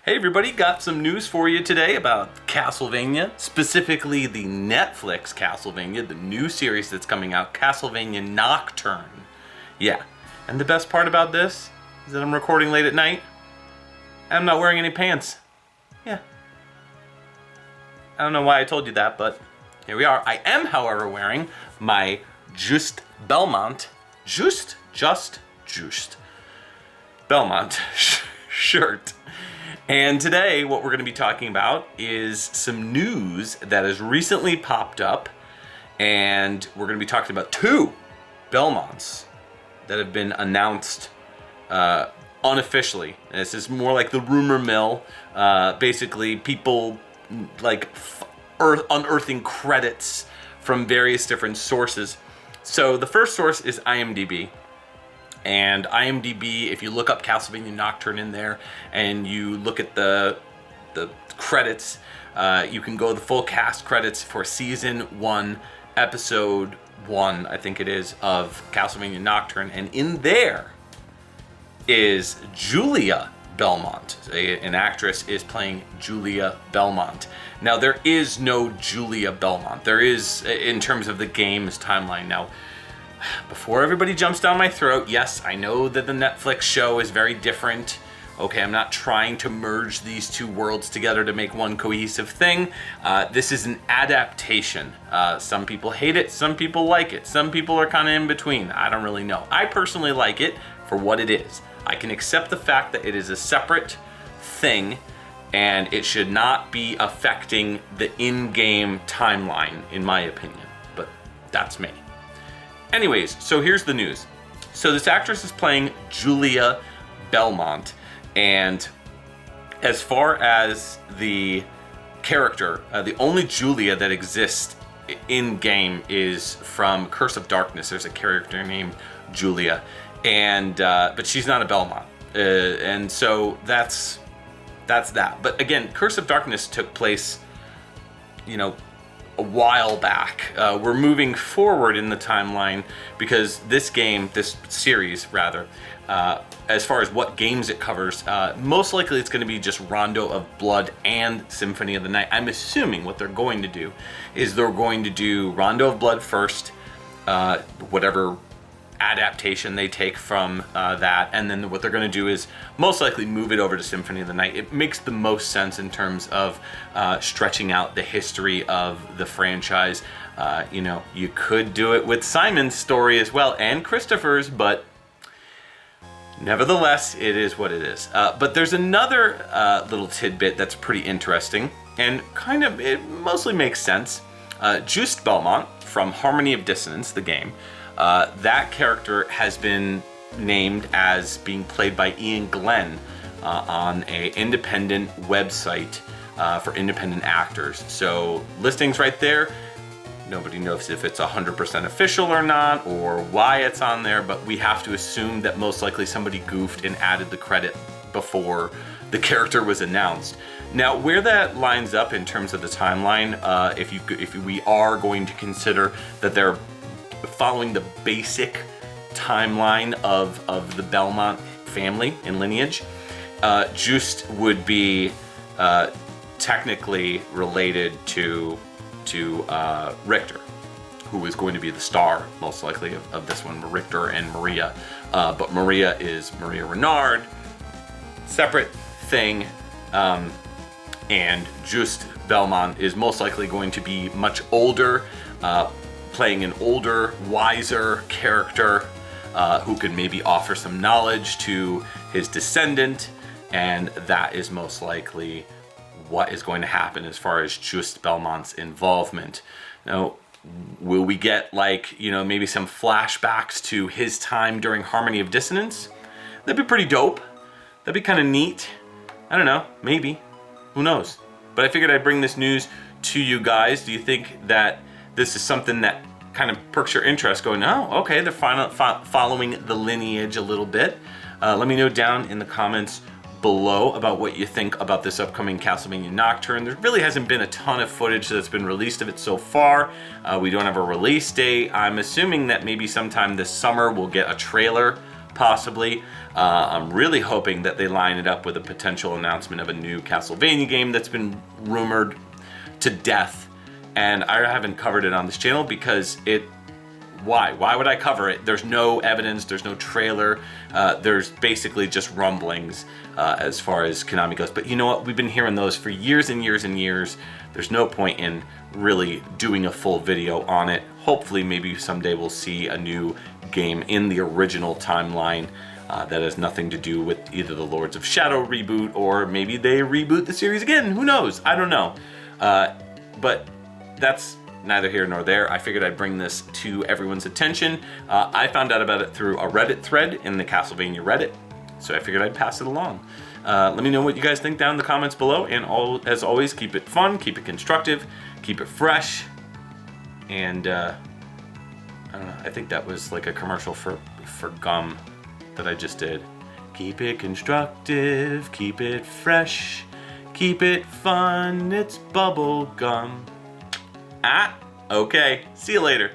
Hey everybody, got some news for you today about Castlevania, specifically the Netflix Castlevania, the new series that's coming out, Castlevania Nocturne. Yeah, and the best part about this is that I'm recording late at night, and I'm not wearing any pants. Yeah. I don't know why I told you that, but here we are. I am, however, wearing my Juste Belmont, Juste Belmont shirt. And today, what we're going to be talking about is some news that has recently popped up, and we're going to be talking about two Belmonts that have been announced unofficially. And this is more like the rumor mill. Basically, people like unearthing credits from various different sources. So the first source is IMDb. And IMDb, if you look up Castlevania Nocturne in there and you look at the credits, you can go the full cast credits for season 1, episode 1, I think it is, of Castlevania Nocturne. And in there is Julia Belmont. An actress is playing Julia Belmont. Now, there is no Julia Belmont. There is, in terms of the game's timeline. Now, before everybody jumps down my throat, yes, I know that the Netflix show is very different. Okay, I'm not trying to merge these two worlds together to make one cohesive thing. This is an adaptation. Some people hate it, some people like it, some people are kind of in between. I don't really know. I personally like it for what it is. I can accept the fact that it is a separate thing and it should not be affecting the in-game timeline, in my opinion. But that's me. Anyways, so here's the news. So this actress is playing Julia Belmont, and as far as the character, the only Julia that exists in game is from Curse of Darkness. There's a character named Julia, and but she's not a Belmont, and so that's that. But again, Curse of Darkness took place, a while back. We're moving forward in the timeline because this series, as far as what games it covers, most likely it's going to be just Rondo of Blood and Symphony of the Night. I'm assuming what they're going to do is they're going to do Rondo of Blood first, whatever adaptation they take from that, and then what they're going to do is most likely move it over to Symphony of the Night. It makes the most sense in terms of stretching out the history of the franchise. You could do it with Simon's story as well and Christopher's, but nevertheless, it is what it is. But there's another little tidbit that's pretty interesting, and it mostly makes sense. Juste Belmont from Harmony of Dissonance, the game, that character has been named as being played by Ian Glenn on an independent website for independent actors. So listings right there. Nobody knows if it's 100% official or not, or why it's on there, but we have to assume that most likely somebody goofed and added the credit before the character was announced. Now, where that lines up in terms of the timeline, if we are going to consider that they're following the basic timeline of the Belmont family and lineage, Juste would be technically related to Richter, who is going to be the star, most likely, of this one, Richter and Maria. But Maria is Maria Renard, separate thing, and Juste Belmont is most likely going to be much older, playing an older, wiser character who could maybe offer some knowledge to his descendant, and that is most likely what is going to happen as far as Juste Belmont's involvement. Now, will we get maybe some flashbacks to his time during Harmony of Dissonance? That'd be pretty dope. That'd be kind of neat. I don't know, maybe. Who knows? But I figured I'd bring this news to you guys. Do you think that this is something that kind of perks your interest, going, oh, okay, they're following the lineage a little bit? Let me know down in the comments below about what you think about this upcoming Castlevania Nocturne. There really hasn't been a ton of footage that's been released of it so far. We don't have a release date. I'm assuming that maybe sometime this summer we'll get a trailer possibly. I'm really hoping that they line it up with a potential announcement of a new Castlevania game that's been rumored to death. And I haven't covered it on this channel because why? Why would I cover it? There's no evidence, there's no trailer, there's basically just rumblings as far as Konami goes. But you know what? We've been hearing those for years and years and years. There's no point in really doing a full video on it. Hopefully, maybe someday we'll see a new game in the original timeline that has nothing to do with either the Lords of Shadow reboot, or maybe they reboot the series again. Who knows? I don't know. But that's neither here nor there. I figured I'd bring this to everyone's attention. I found out about it through a Reddit thread in the Castlevania Reddit, so I figured I'd pass it along. Let me know what you guys think down in the comments below, and as always, keep it fun, keep it constructive, keep it fresh, and I don't know, I think that was like a commercial for gum that I just did. Keep it constructive, keep it fresh, keep it fun, it's bubble gum. Okay, see you later.